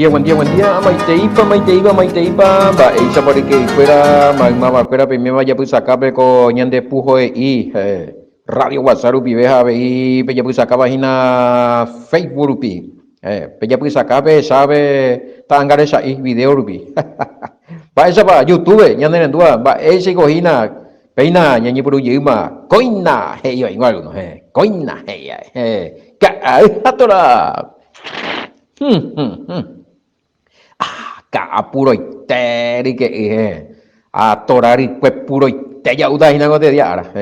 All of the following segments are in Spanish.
buen día. Maiteipa. Va, eisa por que fuera, magma, fuera, primero ya pues acá, pero ñande pujo y Radio WhatsApp, pibeja, y ya pues acá, página Facebook, ya pues acá, sabe, tangare esa y video, rupi. Va, esa va, YouTube, ñande en dua, va, ese cojina, peina, ñañi por yuma, coina, yo igual, no, coina, atora. Ka puro iteri ke a torari pues puro ite ya udah hina ngote dia ara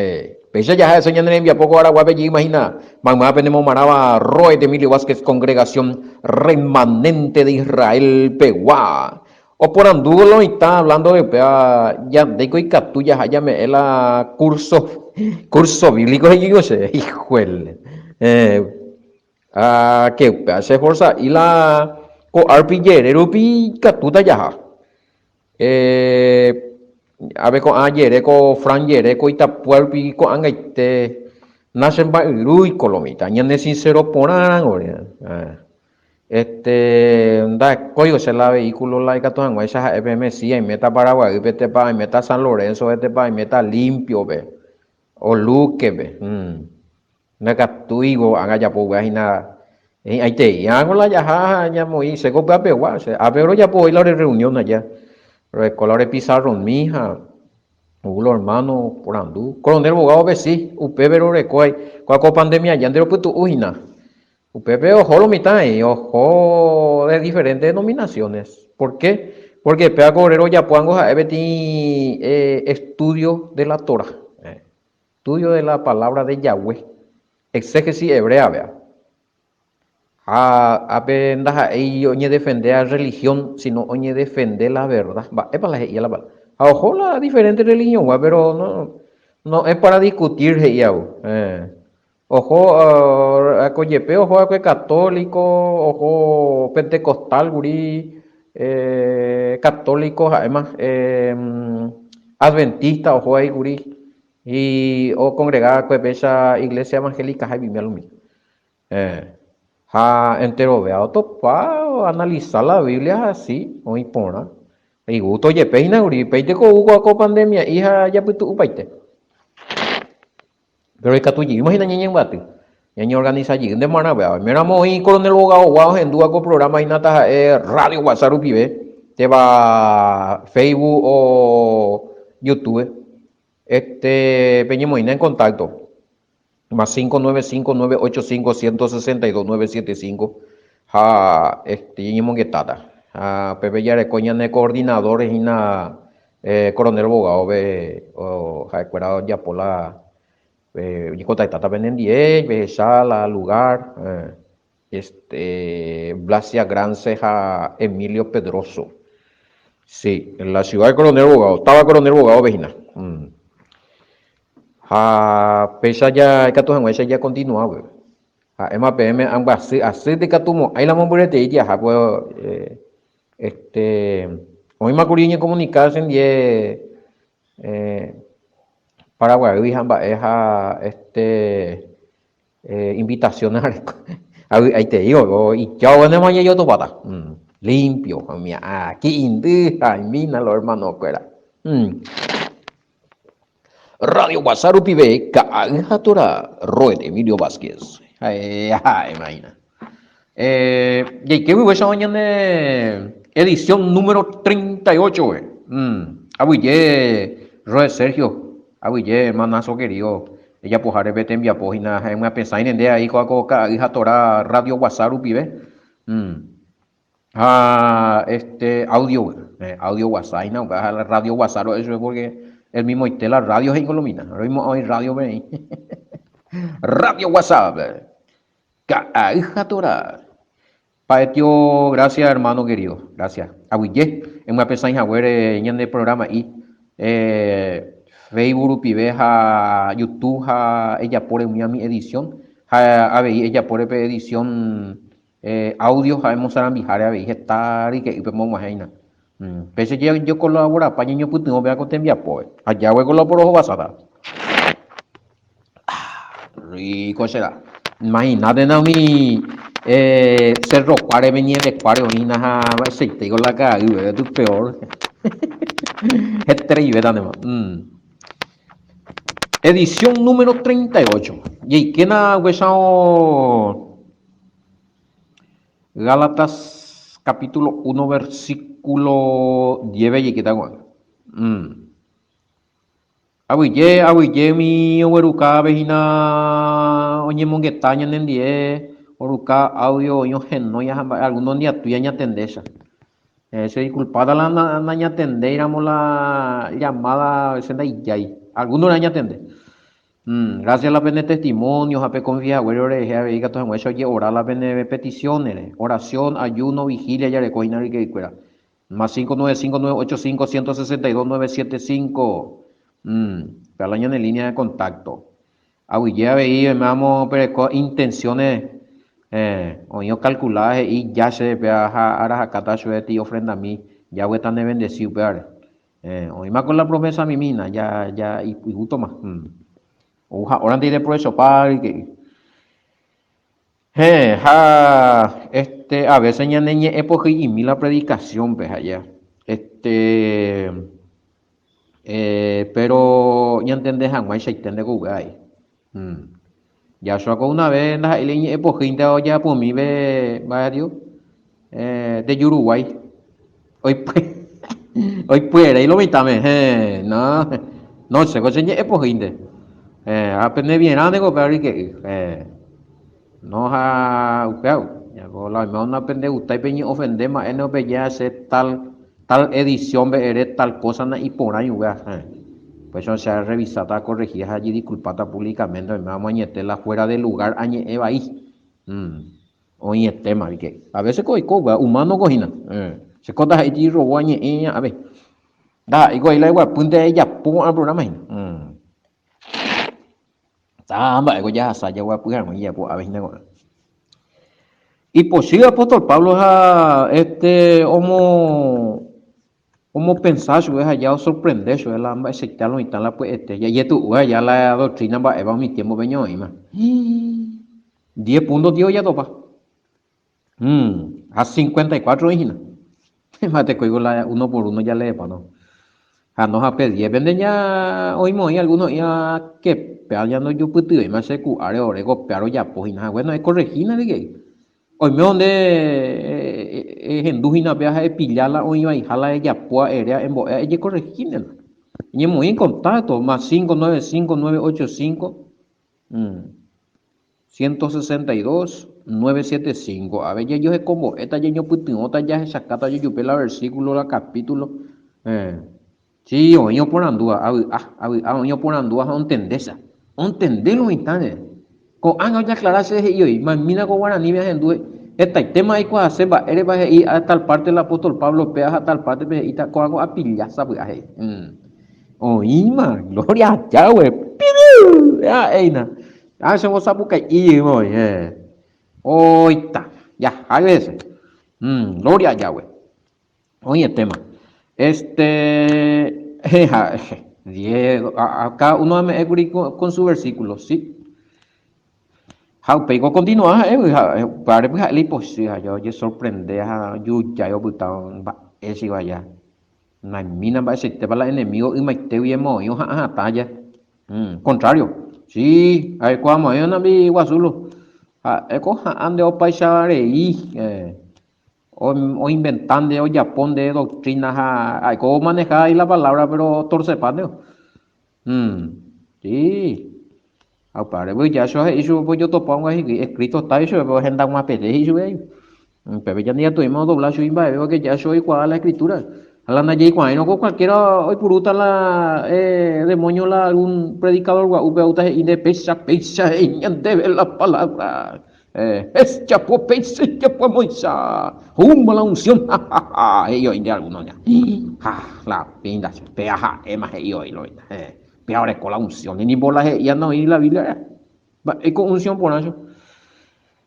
pese ya eso nyane envía poco ahora guape imagina mamá tenemos manaba Roy de Emilio Vázquez Congregación Remanente de Israel Peguá o por andulo y está hablando de ya de que catuya haya me la curso bíblico y yo sé hijuele que hace fuerza y la ko RPG rupi katuta ya eh abe ko ayer ko frangere ko ita puerpi ko angaite nacen ba rui kolomita nyane sincero poran ore da koyo se la vehículo la ka to esa FMC y meta Paraguay vete pa meta San Lorenzo vete pa meta limpio ve o luque ve na katuigo anga ya po gahina ahí te hago la yaja ya muy se copia pegua a pero ya puedo ir a la reunión allá recolore pizarro mija ulo hermano por andú coronel abogado ve sí upe pero recoy cuaco pandemia ya andero puto ujina upe ojo lo mitad y ojo de diferentes denominaciones ¿por qué? Porque pega correro ya puango a ebeti estudio de la Torah estudio de la palabra de Yahweh exégesis hebrea vea apenas ahí oñe defender a religión, sino oñe defender la verdad. Va, es para la bala. A ojo la diferente religión, va, pero no es para discutir ya. Ojo a coyepe, ojo a católico, ojo pentecostal, guri, católicos, además, adventista, ojo ahí, guri, y o congregada con esa iglesia evangélica, ahí mi alumni. Entero vea topa analizar la Biblia así, o impona. Y gusto ye peina uri, peite ko ugo ko pandemia, hija ya putu upaite. Pero es que tú imagina ñeñen bate. Ñeñen organiza allí, de mana vea. Mira mo y coronel abogado guau en dua ko programa y nata radio WhatsApp pibe. Te va Facebook o YouTube. Peñemos en contacto. Más 595-985-162-975. Monguetata. Pepe ya recoña de coordinadores y na coronel abogado ve o recuerdo ya por la y contactata vendendie ve sala lugar Blasia Gran Ceja Emilio Pedroso. Sí, en la ciudad de Coronel Abogado. Estaba Coronel Abogado vecina. Pesa ya katuhan esa ya continua we MAPM ang así de katumo ahí la mombrete ya pues hoy macuriña comunicarse die Paraguay hamba esa invitación ahí te digo y ya bueno mañana yo to pata limpio mía aquí indi ay mina lo hermano fuera Radio WhatsApp pibe Kaahatora Roy de Emilio Vázquez. Imagina. Y que esa mañana edición número 38, güey. Abuye, Roy Sergio, abuye, manazo querido. Ella pojare vete envía página, en una pensaina de ahí con Kaahatora Radio WhatsApp pibe. Audio, audio WhatsApp, no, radio WhatsApp, eso es porque el mismo la radio es en Colombia. Ahora mismo hay radio, ven. Radio WhatsApp. Paetio, gracias hermano querido. Gracias. Abuye, en una persona en el programa y Facebook, Piveja, YouTube, ella pone mi edición. Ella pone edición audio, hemos a mijar a ver, estar y que vemos más ahí. Pese yo colabora para niño puto no vea con envía pues allá voy colaboró basada rico será imagínate no mi Cerro Cuare venía de Cuare, orina, aceite con la cara, y tu peor. Es terrible, ¿no? Edición número 38. Y que na huesao Gálatas capítulo 1 versículo 10 y que ta Abuye mi oweruka vejina oñe monguetaña nendie oruka audio oño geno ya algunos días tuya ña tendesa. Se disculpada la ña tendéramos la llamada senda iyay. Algunos la ña tende. Gracias a la pene testimonios, a pe confía, güero reje, a veiga todos hemos hecho orar la pene peticiones, oración, ayuno, vigilia, ya recoginar y que fuera. Más 595-985-162-975. Para el año en línea de contacto. Aguilla veía, me vamos, pero intenciones, oño calculaje y ya se vea a acá de ti ofrenda a mí, ya voy a estar bendecido, pero hoy más con la promesa a mi mina, ya, y justo más. Ahora diré por eso, para que a veces ya neñe época y mi la predicación, pues allá. Pero ya entendés, jamás se entiende que hay. Ya sacó una vez la leña época ya por mí ve varios de Uruguay. Hoy pues, hoy puede, y lo mitame, no sé, cosa ya época aprende bien, ande pero que no ha claro ya con la misma aprende usted peña ofender más en no ya hacer tal edición ve tal cosa y por ahí pues eso se ha revisado corregida allí disculpata públicamente me vamos a meterla fuera del lugar añe eva ahí oye tema que a veces coi coba humano cojina se conta allí robó añe ella a ver da igual la igual punte ella pon al programa Tamba, ego ya saya gua pujar ya po a veces y pues sí, apóstol Pablo homo pensar su es allá sorprender su es la aceptarlo y tal la pues ya tu ya la doctrina va eva mi tiempo veño y más 10 puntos dio ya topa a 54 hijina más te coigo la uno por uno ya le pa no a nos a pedir venden ya hoy muy algunos ya que ya no yo puedo y más se cu are orego pero ya pues nada bueno es corregina de que hoy me donde en dujina viaja de pillarla hoy va y jala ella pues ella en boa ella corregina y muy en contacto más 595-985 162 975 a ver ya yo es como esta ya yo putin otra ya es sacata yo la versículo la capítulo eh, sí oño por andúa oño por andúa a un tendesa un tendelo instante con ya aclararse y hoy más mira con guaraní me hacen esta tema ahí cuando se va eres va a ir a tal parte del apóstol Pablo peas a tal parte y está con algo a pillaza pues ahí oí man gloria a Yahweh ya eina se vos sabuca y muy hoy está ya a veces gloria a Yahweh oye tema Diego acá uno me con su versículo sí pego continúa para pues ali pues yo sorprende yo ya yo botón va ese vaya na mina va ese te va la enemigo y me te bien mo yo talla contrario sí hay como yo no vi guasulo eco ande o paisare y o inventando o Japón de doctrinas hay cómo manejar ahí la palabra pero torce paneo sí padre, pues ya eso pues yo topo ahí escrito está eso, pues gente una pelea y eso ahí. Pero ya ni tuvimos doblado y veo que ya soy cuadra la escritura. Hablando allí cuando no cualquiera hoy puruta la demonio la algún predicador guauta y de pesa y debe la palabra. Es chapo pesa chapo moisa. La unción. Y yo de algunos ya. La pinda pea más y yo y lo peor con la unción ni bola ya no y la Biblia es con unción por eso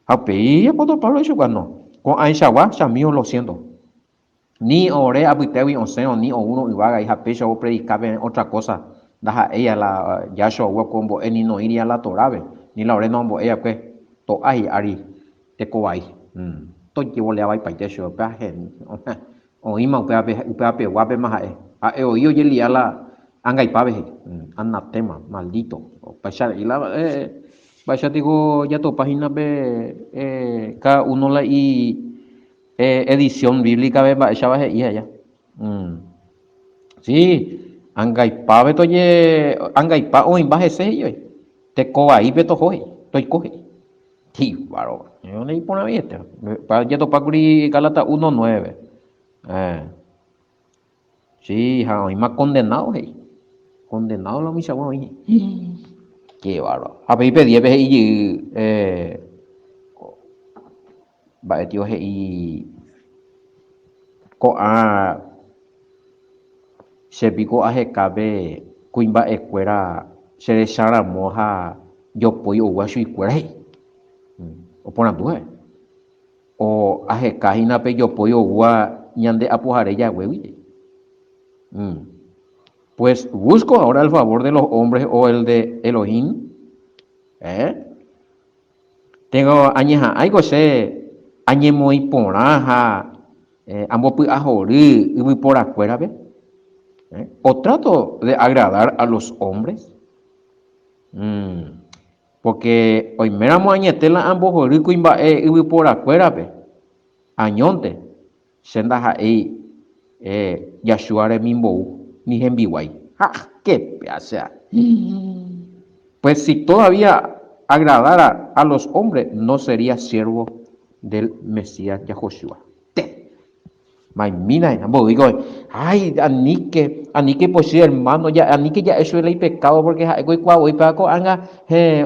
ya cuando Pablo dice cuando con Aishawa Shamio lo siento ni ore abitewi oseo ni o uno ibaga y hapecha o predicaba en otra cosa daja ella la ya show combo ni no iría la torabe ni la ore no ella pues to ai ari te cobay to llevo le vai paite show pa gen o ima upe guape más a e oído y liala angai pave anatema maldito pasar y la vaya digo ya tu página ve cada uno la y edición bíblica ve va esa va y allá sí angai pave to ye angai pa o imbaje se yo te cobay pe to hoy to coge sí baro yo le pone bien para ya to pacuri Galata 1:9 sí ja y más condenado hey condenado la misa bueno qué bárbaro a pedir 10 veces y va tío y ko a se pico a cabe cuimba escuela se le sara moja yo pollo guacho y cuera o por andue o a cajina pe yo pollo gua ñande apujare ya huevi pues busco ahora el favor de los hombres o el de Elohim tengo añeja algo se añe muy poraja ambos pues a jorir y muy por afuera ve o trato de agradar a los hombres porque hoy meramos añetela ambos jorir cuimba y muy por afuera ve añonte senda ahí Yashuare Mimbo ni Hembiway qué pedazo pues si todavía agradara a los hombres, no sería siervo del Mesías Yahoshua. Mira, digo, ay, anique pues sí, hermano, ya, anique ya eso es el pecado, porque hoy paco anga,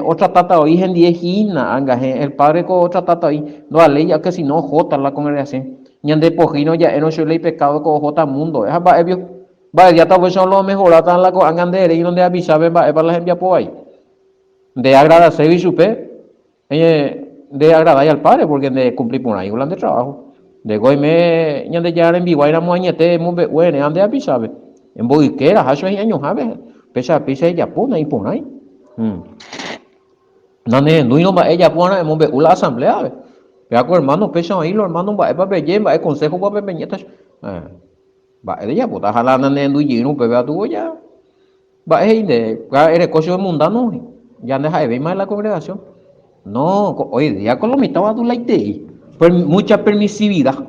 otra tata hoy en diejina, anga, el padre con otra tata hoy, no a ley, ya que si no, jota la congregación, ni ande pojino ya, no es el pecado con jota mundo, va, ya está pues son los mejor, tan la con angan de y donde avisabe, va, para la gente por ahí. De agradarse y supe de agradar al padre porque de cumplir por ahí un de trabajo de goy me ñande ya en vivo era moñete mo be bueno ande avisabe en boiquera haso años sabe pesa pisa ella pone y por ahí nane no no va ella pone mo be la asamblea ve pero hermano pesa ahí los hermanos va para ver va el consejo va para peñetas va ella puta jala nane no y no pe tu ya va de eres cosa mundano ya deja de ver más la congregación. No, hoy día con lo mitad va tu laite, mucha permisividad.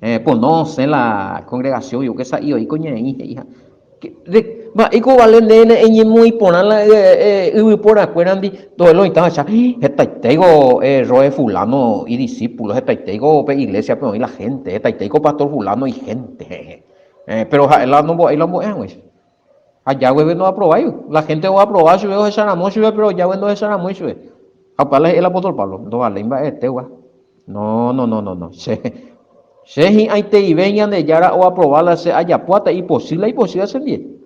Pues no sé la congregación, yo que sé, yo y coña hija. Va, y como vale en muy ponerla, y por afuera, todo lo intenta echar, tengo roe fulano y discípulos, tengo iglesia, pero y la gente, tengo pastor fulano y gente. Pero él no voy a allá güey no aprobar la gente va a aprobar si veo esa ramo pero ya güey no esa ramo apala el apóstol Pablo no vale güey no se hay te y vengan de yara o aprobarla se haya puata imposible hacer bien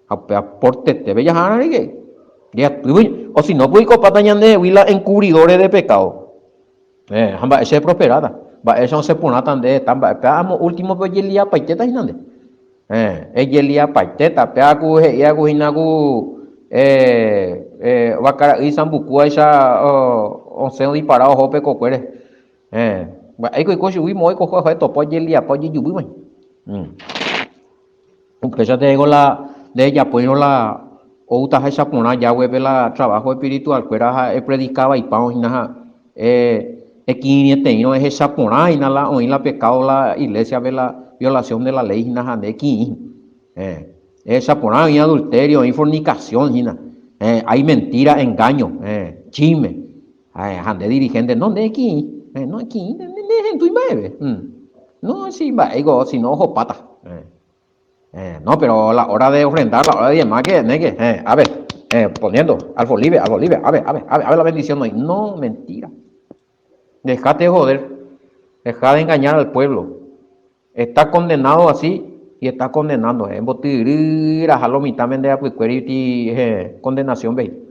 aporte te veas a nadie ya o si no pues copatañan de huila encubridores de pecado ese prosperada va eso se pone tan de tan va último pues el día paiteta y nada ella paiteta peaku heaku hinaku vakara isambuku esa once disparado hope cocuere ahí coche uy moi cojo esto pues ella pues yubi mai pesa te digo la de ella pues no la outa esa pona ya hueve la trabajo espiritual fuera predicaba y pao hinaja no es esa pona y la oí la pecado la iglesia ve la violación de la ley hina de aquí esa por ahí adulterio hay fornicación hina hay mentira engaño chisme de dirigente no de aquí no aquí de tu bebé no si va ego si no ojo pata no pero la hora de ofrendar la hora de más que a ver poniendo al olive a ver la bendición no mentira dejate de joder deja de engañar al pueblo. Está condenado así y está condenando. En botirira, jalo también de apuicueriti condenación ve.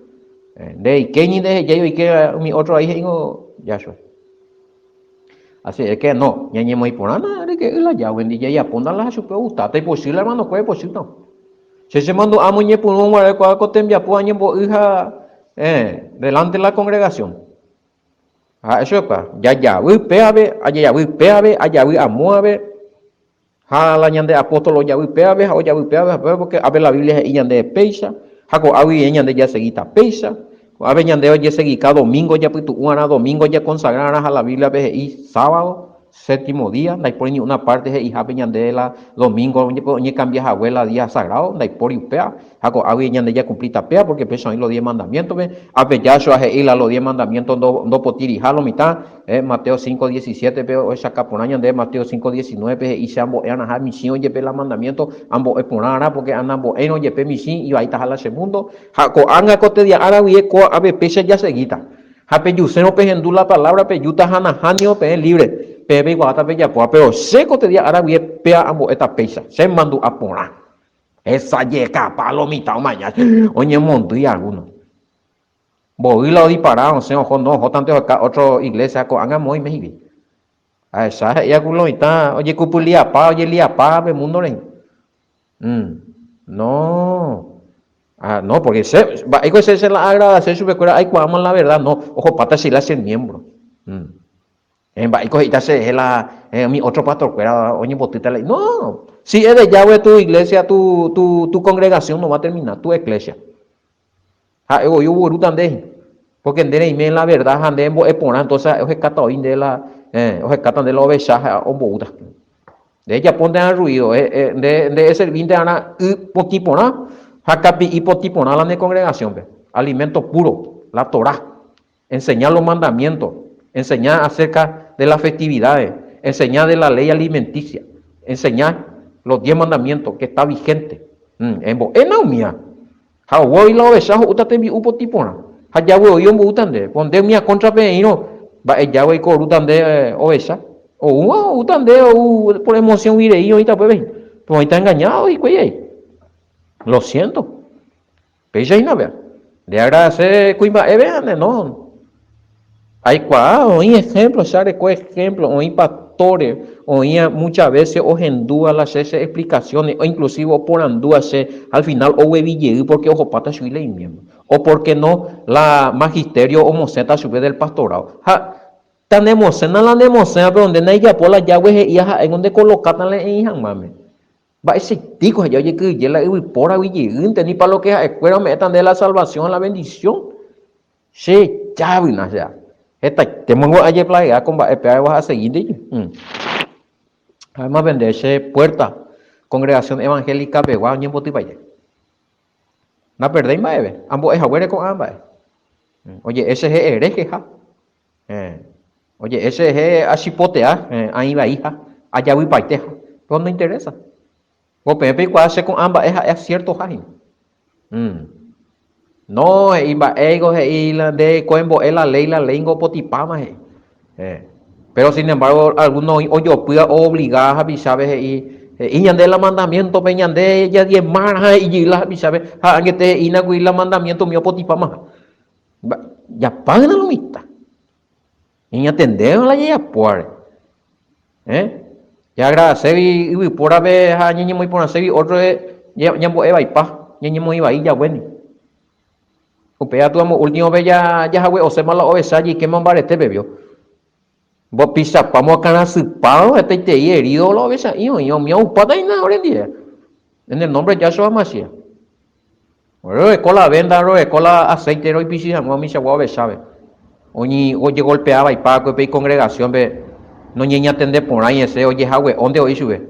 De Kenny de yo y que mi otro ahí ya soy. Así es que no, ya ni muy por nada, de que la ya vendí ya ponda la su gusta, te posible hermano, puede posible no. Se mandó a muñe por un lugar cual cotem ya puñe bo hija delante de la congregación. Eso es ya peave, allá peave, allá amuave, la ñande apóstolo ya peave, o ya peave, porque a ver la Biblia y ñande peisa, jaco avi ñande ya seguita peisa, a ver ñande oye seguica domingo ya pitu una domingo ya consagrar a la Biblia y sábado, séptimo día, no hay por una parte de hija ñande la domingo, oye cambia abuela día sagrado, no hay por upea, jaco avi ñande ya cumplita pea, porque pesan ahí los 10 mandamientos, a ver ya eso a los 10 mandamientos no potiri jalo mitad, Mateo 5:17, pero esa caponaña de Mateo 5:19, y se ambos eran a misión, oye, la mandamiento, ambos es porque ambos en oye, misión, y ahí está la segundo, jaco anga cotedia árabe, a ver, pese ya seguita, jape yuseno pejendu la palabra, pe yuta hanahanio, pe libre, pe iguata pe ya, pero se cotedia árabe, pea ambos esta pesa, se mandó a poner, esa yeca, palomita, o mañana, oye, monto y alguno. Voy lo disparado, se ojo no, ojo tanto acá otra iglesia con anga muy mehibi. A esa ya culo está, oye cupulia pa, oye lia pa, be mundo ren. No. No, porque hay que se la agrada, se sube cuera, hay cuamos la verdad, no. Ojo pata si la hacen miembro. En va, hay cosita se la mi otro pastor cuera, oye botita le. No. Si es de Yahweh tu iglesia, tu congregación no va a terminar, tu iglesia. Yo burutan de porque en la verdad ande en epona entonces es cataoin de la es catan de la oveja o buda de ella ponen al ruido de ese vinte ana potipona jacapi y potipona la de congregación alimento puro la Torah enseñar los mandamientos enseñar acerca de las festividades enseñar de la ley alimenticia enseñar los 10 mandamientos que está vigente en naumia Hawo ilo besha utate mi upo tipona. Hayawo yo utande. Ponde mi contra peino. Va yawo ko utande obesa. O utande o por emoción iré yo ahorita pues ven. Pues está engañado y cueye. Lo siento. Peja y nada. De agradecer cuima vean no. Hay un ejemplo, ¿sabe cuál ejemplo? Oí pastores, oía muchas veces o hendúa las explicaciones, o inclusive por andúa al final o hueville, porque ojo pata subirle y miembro, o porque no la magisterio o moceta sube del pastorado. Tan emocena la emocena, pero donde no hay ya por la llave y en donde colocan la hija, mami. Va ese tico, ya oye que ya la por ahí, ni para lo que es escuela metan de la salvación, la bendición. Sí, ya vino ya. Te mongo ayer playa con vas a seguir además venderse puerta congregación evangélica begua ni potipaya na perdéis más ambos es abuelo con ambas oye ese es hereje oye ese es achipotea ahí va hija allá voy paiteja pero no interesa o pepe cuál hace con ambas es cierto jaime no, iba ego y la de coembo la ley potipama pero sin embargo algunos yo pueda obligar a bisabe y ñande la mandamiento peñande ya 10 más y la bisabe a que te inagui la mandamiento mío potipama ya pagan lo mita y atender la ya por ya agradecer y por haber a ñi muy por hacer otro ya eva y pa ñi muy iba ya bueno Upea tu amo último vez ya hawe o se mala obesa y que mambarete bebió. Vos pisa vamos a ganar su palo este te herido la obesa y yo mi upada y nada hoy en día. En el nombre de Yahshua Mashiach. Ro cola venda ro cola aceite ro pisa mo mi chagua besabe. Oye golpeaba y paco pe congregación ve no ñeña atende por ahí ese oye hawe onde hoy sube.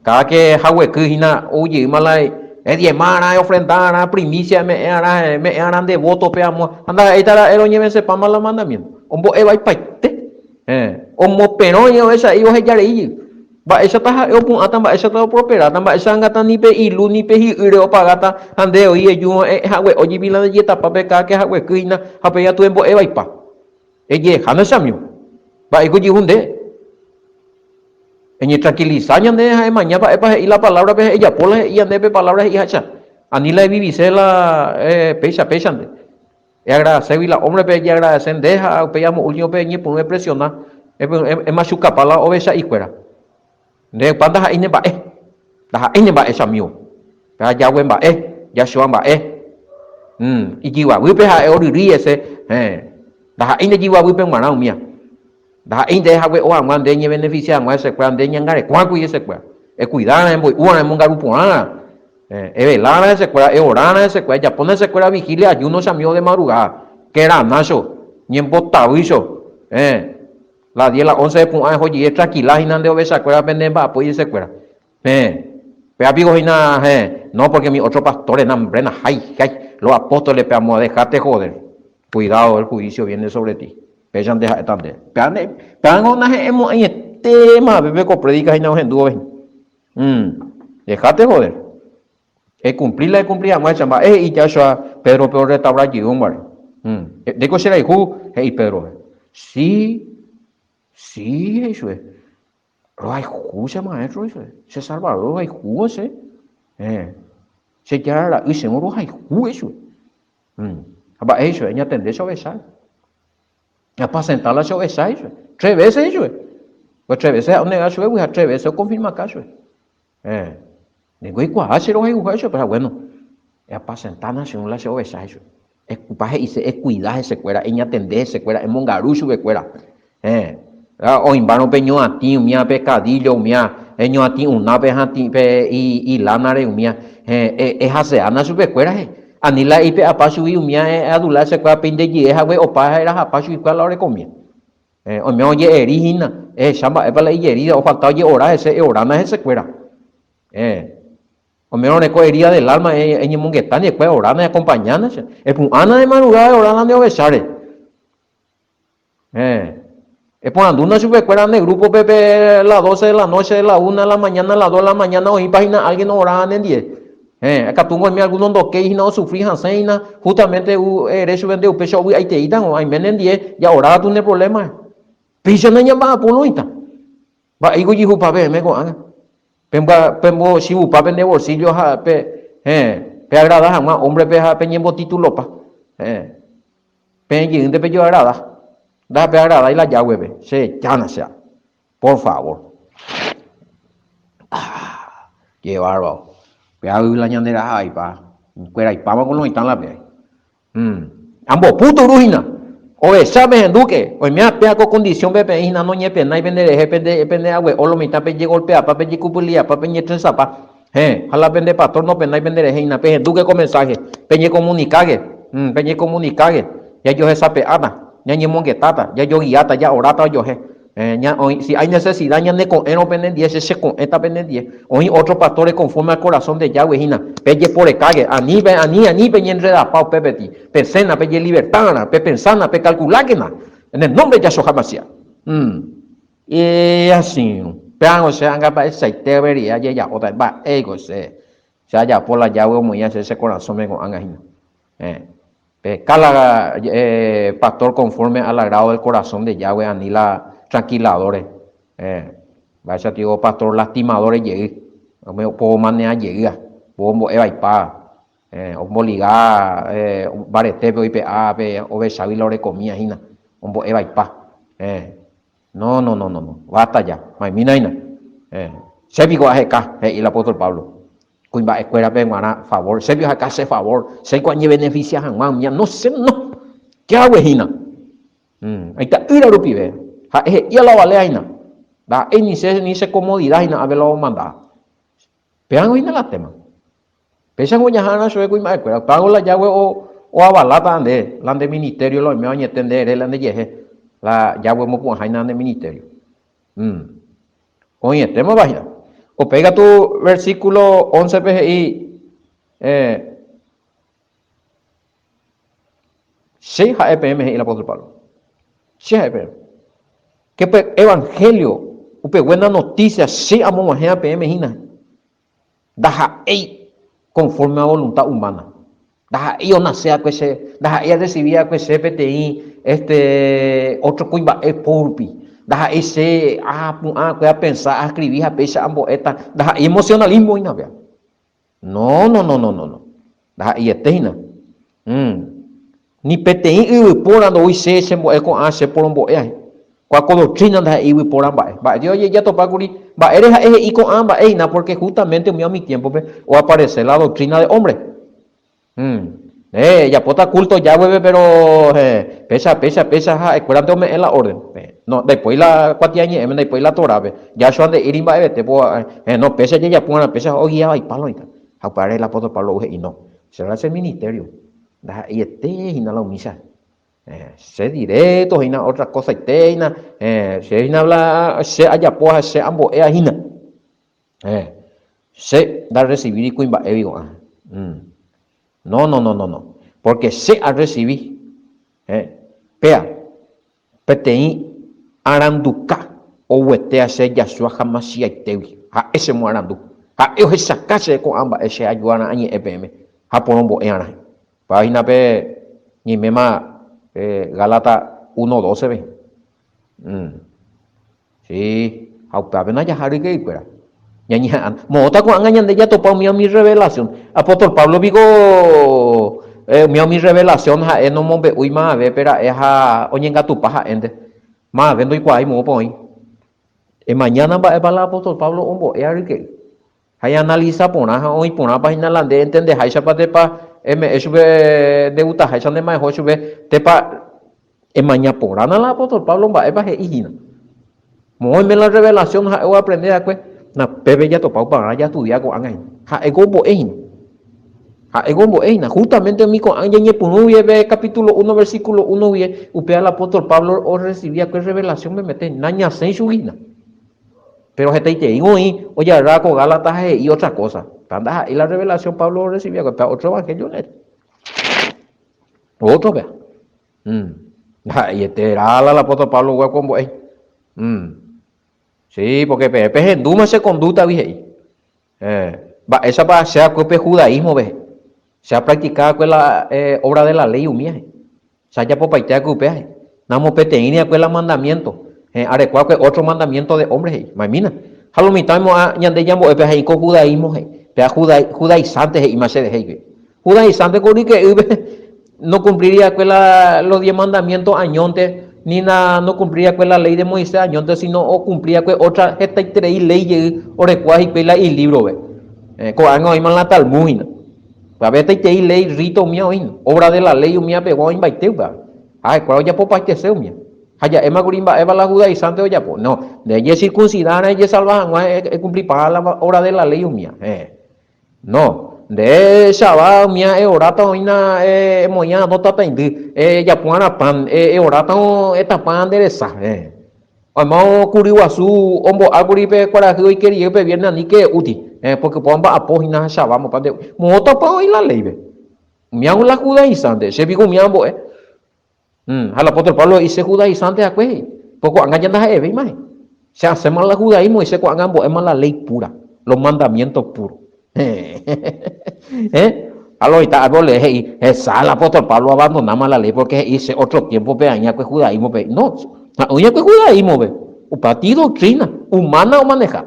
Cada que hawe kujina oye malai diezmana, ofrendana, primicia, me eran de voto, peamos. Anda, ahí está el oñe se pama la mandamiento. Ombo eva y paite. Omo peroño esa, ellos ya leí. Va, esa está, esa está prospera, tamba, esa angata ni pe ilu, ni pe ireo pagata, ande, oye, yo, hawe, oye, vila de yeta, pape, que hawe, kuina, hape, ya tu embo eva y pa. Eye, hana samio. Va, ego, yihunde. En tranquilizar de mañana y la palabra ella por y ande palabras y hacha ani la vivice la pecha ande y agradecer la hombre pe ya agradecen deja peyamos último pe ni por presionar es más chuca para la obesa y fuera de panda ine ba da ine ba esa mío ya wen ba ya shuan ba y jiwa wi pe ha oriri ese da ine jiwa wi pe mana mía da inde ha we o amwan de nye beneficia ngwa se kwa de nyangare kwa ku se kwa e cuidar en boy una mongaru puana velar se kwa e orar se kwa ya pone se kwa vigilia ayuno samió de madrugada que era nacho ni en botaviso la 10 la 11 punto hoy tranquila hinande obesa kwa pende ba pues se kwa pero amigo hina no porque mi otro pastor en hambrena hay los apóstoles pe amo dejarte joder cuidado el juicio viene sobre ti pejan deja etande pean ona hemos en tema bebe ko predica hina en duo dejate joder cumplir a chamba y ya Pedro peor restaurar hombre de que será hijo Pedro sí eso es pero hay juicio maestro eso se salvador hay juicio se ya la hice un hay juicio aber eso ella tendrá eso besar apacentar la eso besar eso 3 veces eso pues 3 veces negar eso 3 veces confirma caso Digo, ¿cuál hace lo que hay pero bueno, es apacentar nación la se obesa eso. Es cupaje y es cuidar ese cuera, en atender ese cuera, en mongarucho que cuera. O invano peño a ti, mía pecadillo, mía, eño a ti, una vez a ti, y lanare, mía, es hace ana su cuera, anila y pe apachu y mía, adula se cuera pende y es agüe o paja era apachu y cuál la hora comía. O me oye erigina, chamba, es para la herida, o falta oye hora ese, orana ese cuera. O menos ne cohería del alma en monguetán y después orando y acompañando es un ana de madrugada orando de obesare es por anduna sube cuera en el grupo pepe las 12 de la noche de la 1 de la mañana las 2 de la mañana hoy página alguien orando en 10 acá tú en algunos dos que no sufrí hanseina justamente eres vende un peso ahí te itan o hay menos en 10 ya oraba tú no problema piso no llama por loita va igual y jupa ve me con Pembo si upa pende bolsillo ha pe agrada jamás hombre pe ha peñembo título pa peñi de pello agrada da pe agrada y la llave pe se llana sea por favor qué bárbaro pe ha la ñandera ay pa cuera y pama con lo están la pe ambos puto rujina o sabe en duque o me apea con condición be peina no ñe pena y pende agüe o lo mitad pe golpea pa pe cupulia pa pe ñe sapa jala pende pastor no pena y pende reina pe duque con mensaje peñe comunicague ya yo esa peana ya ñe monguetata ya yo guiata ya orata yo si hay necesidad ya ne con eno pende 10 se con esta pende 10 hoy otro pastor conforme al corazón de Yahweh hina pelle por cague ani peñe enreda pa pepeti persena pelle libertad pe pensana pe calculaquena en el nombre de Yahshua Hamashiach y así pean o sea anga pa esa te vería ya otra va ego se ya por la Yahweh muy ese corazón me con anga hina cada pastor conforme al agrado del corazón de Yahweh anila tranquiladores vaya tío pastor lastimadores llegué me puedo manejar llegué puedo evaipa puedo ligar barete pe ipa pe obesabi lore comía hina puedo evaipa no basta ya maimina hina se pico acá y el apóstol Pablo cuimba escuela pe mara favor se vio acá hace favor se cuanye beneficia jamás ya no sé no qué hago hina ahí está ira rupibe y a la balea ina da ni se comodidad ina haberlo mandado pean hoy la tema pesan hoy jana soy cuimba escuela pago la llave o avalata ande la de ministerio lo me van a entender el ande yeje la llave mo con jaina de ministerio hoy el tema vaya o pega tu versículo 11 PGI sí EPM y el apóstol Pablo sí EPM que pues evangelio upe buena noticia sí amo a EPM hina daja conforme a voluntad humana daja yo nace a que se daja ella recibía que se PTI otro cuiba pulpi daja ese que pensar escribir a pensar ambos esta daja emocionalismo ina vea no daja y hina ni PTI y por ando hoy se con hace por un boe cuál doctrina da y por ambas va yo ya topa curi va eres y con ambas porque justamente mi a mi tiempo o aparece la doctrina de hombre Ya pota culto ya hueve, pero pesa, ja, escuela me en la orden. No, después la cuatiañe, después la torabe. Ya son de irimba, te puedo, no, pesa ya pone, pesa, oye, y palo y tal. Apare el apóstol Pablo y no. Será ese ministerio. Y y no la misa. Se directo, y otra cosa, y se habla, se haya poja, se ambos, hina. Se da recibir y cuimba, digo, no. Porque se a recibir. Pea, PTI aranduka o huetea se yasua jamás y tevi. Ha ese mo arandu. Ha esa casa con ambas ese ayuana añe EPM. Ha porombo eana. Página pe ni mema Galata 1:12 ve. Sí, aupavena ya hari que ipera. Ñaña, mota con angañan de ya topa mi revelación. Apóstol Pablo digo mi revelación ha no mombe uy ma ve pera ha oñenga tu paja ende. Ma vendo y cuai mo poi. E mañana va a la apóstol Pablo ombo ari que. Hay analiza pona hoy pona página la de entende hay chapate pa sube de uta hay chande mai ho sube tepa e mañana pona la apóstol Pablo va e hijina. Moi me la revelación ha o aprender a que na pebe ya topau para ya estudiar con angai. Ha egombo eina. Justamente mi con angai punu ve capítulo 1 versículo 1 vie upea el apóstol Pablo o recibía que revelación me mete naña sen sugina. Pero gente dice, oye, raco, Gálatas y otra cosa. Y la revelación Pablo recibía que otro evangelio otro vea. Y este era el apóstol Pablo hueco sí, porque peje en Duma se conducta, dije. Esa va sea que judaísmo, ve. Se ha practicado con la obra de la ley humilde. Se haya por paitea que upeaje. Namo peteína con el mandamiento. Adecuado que otro mandamiento de hombres. Imagina. Halomitamo a ñande yambo epeje con judaísmo. Pea judaizante y más se deje. Judaizante con que no cumpliría con los 10 mandamientos añonte. Ni no cumplía con la ley de Moisés añonte, sino o cumplía con otra esta y ley o recuaje y libro. Con algo hay más la talmud. A ver, te ley rito mío, obra de la ley mía pegó en baiteuba. Ay, cuál ya popa que se mía. Haya Emma Gurimba, Eva la judaizante o ya po. No, de ella circuncidar, ella salvar, no cumplir para la obra de la ley mía. No, de Shabbat mía orata oina moña no ta tendi. Ya puana pan, orata esta pan de esa. Amao curiwasu, ombo aguripe para que hoy quería pe viernes ni que uti. Porque pomba apógina Shabbat mo pande. Mota pa hoy la ley. Miau la judaizante, se vigo miambo al apóstol Pablo dice judaizante a cuej. Poco angayanda eve imagen. Se hace mal la judaísmo y se cuangambo es más la ley pura, los mandamientos puros. Algo está le esa el apóstol Pablo abandonamos la ley porque hice otro tiempo peaña que judaísmo no, oye que judaísmo para ti doctrina humana o maneja.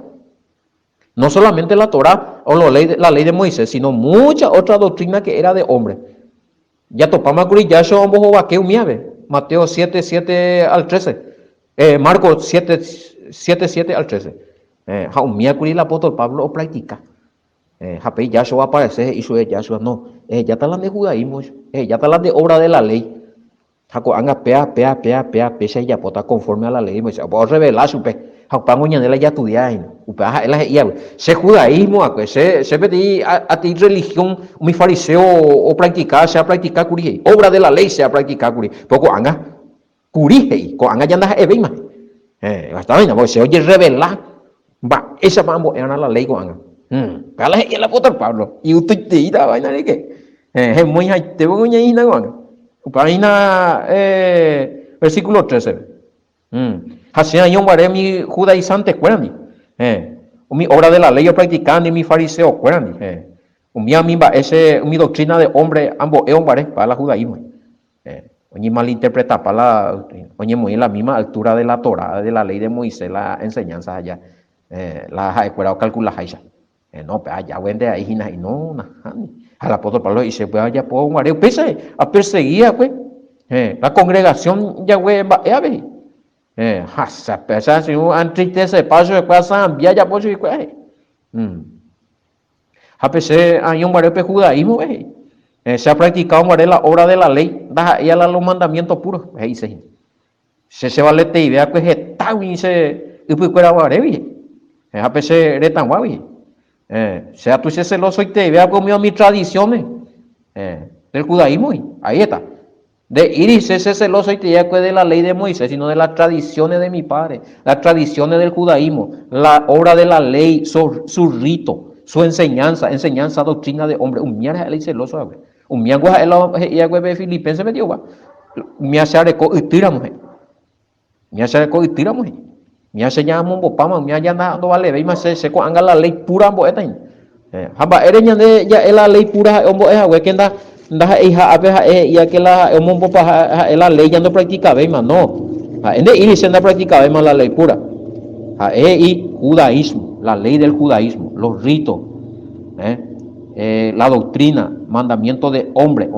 No solamente la Torah o la ley de Moisés, sino mucha otra doctrina que era de hombre. Ya topamos con ya son bojo vaqueo miave. Mateo 7, 7 al 13. Marcos 7, 7 al 13. Jaumía con el apóstol Pablo o practica. Japé ya va a aparecer y su Yahshua no. Ya está la de judaísmo. Ya está la de obra de la ley. Jaco anga pea, pesa y ya pota conforme a la ley. Vos revelar su pe. Japango ñanela ya estudiar. Se judaísmo, se pedí a ti religión, mi fariseo o practicar, se ha practicado curi. Obra de la ley se ha practicado curi. Poco anga curi, con anga ya anda eveima. Hasta vaina, pues se oye revelar. Va, esa vamos a la ley con anga. Cala y el apóstol Pablo. Y usted te irá vaina de qué. Es muy te voy a ñaina con anga. Página versículo 13. Hacía yo mi judaizante, cuerni. Mi obra de la ley yo practicando y mi fariseo, cuerni. Mi doctrina de hombre, ambos hombres para la judaísmo. Oye, malinterpreta para la, oye, muy en la misma altura de la Torah, de la ley de Moisés, la enseñanza allá. La escuela calcula allá. No, pero allá vende ahí, y no, al apóstol Pablo dice, pues allá puedo mareo, pese a perseguir, pues. La congregación ya güey, a ver. Hasa pesa si un entristece paso de cosa envía ya por su cuál. A pesar hay un barrio pe judaísmo, Se ha practicado la obra de la ley, y a los mandamientos puros. Ahí se vale te idea que se está y se upucuera guarevi. A pesar de tan guavi. Sea tú ese celoso y te vea conmigo mis tradiciones del judaísmo. Ahí está. De ir y ser celoso y te diga que de la ley de Moisés, sino de las tradiciones de mi padre, las tradiciones del judaísmo, la obra de la ley, su rito, su enseñanza, doctrina de hombre. Un mierda ley celoso, hombre. Un mierda el filipense me dio, va. Me hace areco y tiramos. Me hace areco y tiramos. Me hace ya mombopama, me hace ya no vale, ve más se anga la ley pura amboeta. Hamba eres ya la ley pura amboeta, güey, que anda hija ya que la ley ya no practica más no ende ir se anda practica más la ley pura y judaísmo, la ley del judaísmo, los ritos, la doctrina, mandamiento de hombre,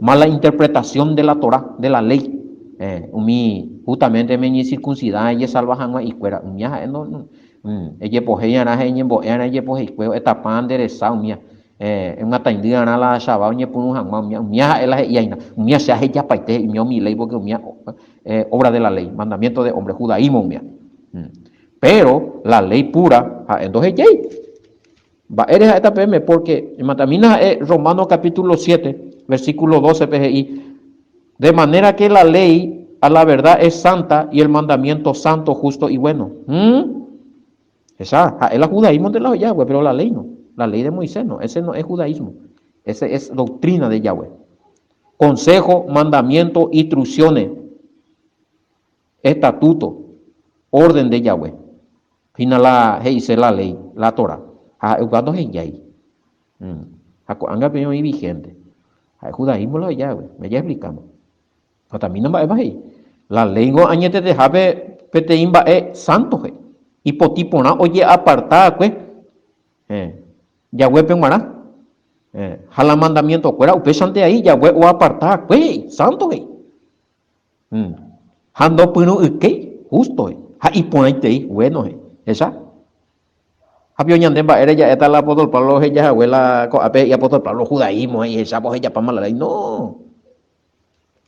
más la interpretación de la Torah, de la ley, justamente me circuncidar y salvajan y fuera no ella pojeya na ella boena ella pojeya esta pan enderezado mía una tendida na la shabao nye punu hangma mía ela yaina mía se hace ya paite y mi ley porque mía obra de la ley, mandamiento de hombre, judaísmo mía. Pero la ley pura entonces ya va eres a esta PM porque también Romanos capítulo 7 versículo 12 PGI, de manera que la ley a la verdad es santa y el mandamiento santo, justo y bueno. Esa es el judaísmo de la Yahweh, pero la ley no. La ley de Moisés no. Ese no es judaísmo. Ese es doctrina de Yahweh. Consejo, mandamiento, instrucciones, estatuto, orden de Yahweh. Final la dice la ley, la Torah. Cuando es Yahweh. Anga pero y vigente. El judaísmo lo de Yahweh. Me ya explicamos. Pero también no va a ir. La ley go añete de jabe peteimba santo y potipona oye apartada pues Yahweh penguará jala mandamiento fuera upesante ahí Yahweh o apartada pues santo hando pino justo y ponete bueno esa había ñandemba era ya está la apóstol Pablo ella abuela y apóstol Pablo judaísmo y esa pues ella para la ley no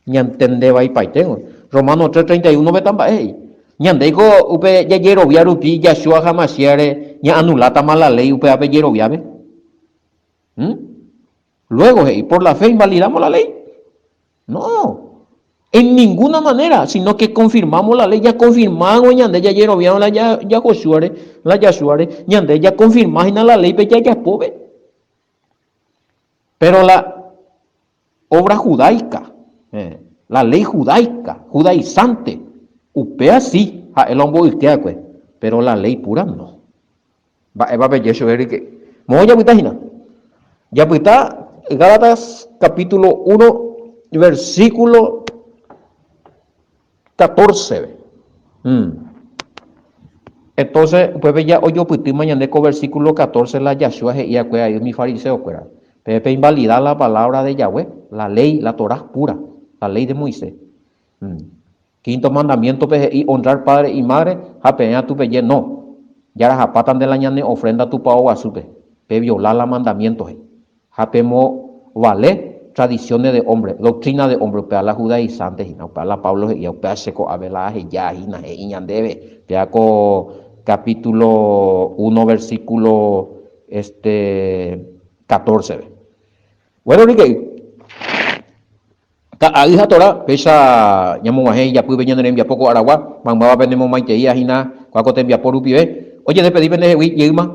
ñantende va y paitengo Romano 3:31 betamba ñandeigo upe ya yerovia rupi Yahshua Hamasiare ña anulata más la ley upe ape yerovia luego por la fe invalidamos la ley no en ninguna manera sino que confirmamos la ley ya confirmamos ñande ya yerovia la ya Josuare la Yahshuare ñande ya confirmamos la ley pe ya pobre pero la obra judaica la ley judaica, judaizante, upea sí, el hombre pero la ley pura no. Va a ver eso, que mo ya puita ya puita Gálatas capítulo 1 versículo 14. Entonces, pues ya hoy yo puti mañana con versículo 14 la Yahshua y ahí mi fariseo fuera. Pepe invalidar la palabra de Yahweh, la ley, la Torah pura. La ley de Moisés. Quinto mandamiento, y honrar padre y madre, japeña tu pelle, no. Ya la japatan de la ñane, ofrenda tu pao a su pe violar la mandamiento, japemo vale tradiciones de hombre, doctrina de hombre, pe a la judaizante, y no pe a la Pablo, y pe a seco a velaje, ya, y ñandebe, pe a capítulo 1, versículo 14. Bueno, Rique. Ahí Torah pesa llamo a ella pues venía en poco aragua mamba venemos maite y ajina cuaco te envía por upibe oye de pedir vende yema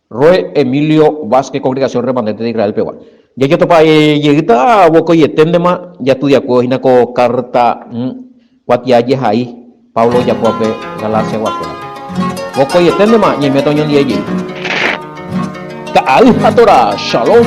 Roe Emilio Vázquez Congregación Remanente de Israel Pewa ya yo topa llegita boco y etendema ya tu diaco hina co carta guatiaye ahí Pablo ya puape Galacia guapo boco y etendema ni meto ni allí ahí Torah shalom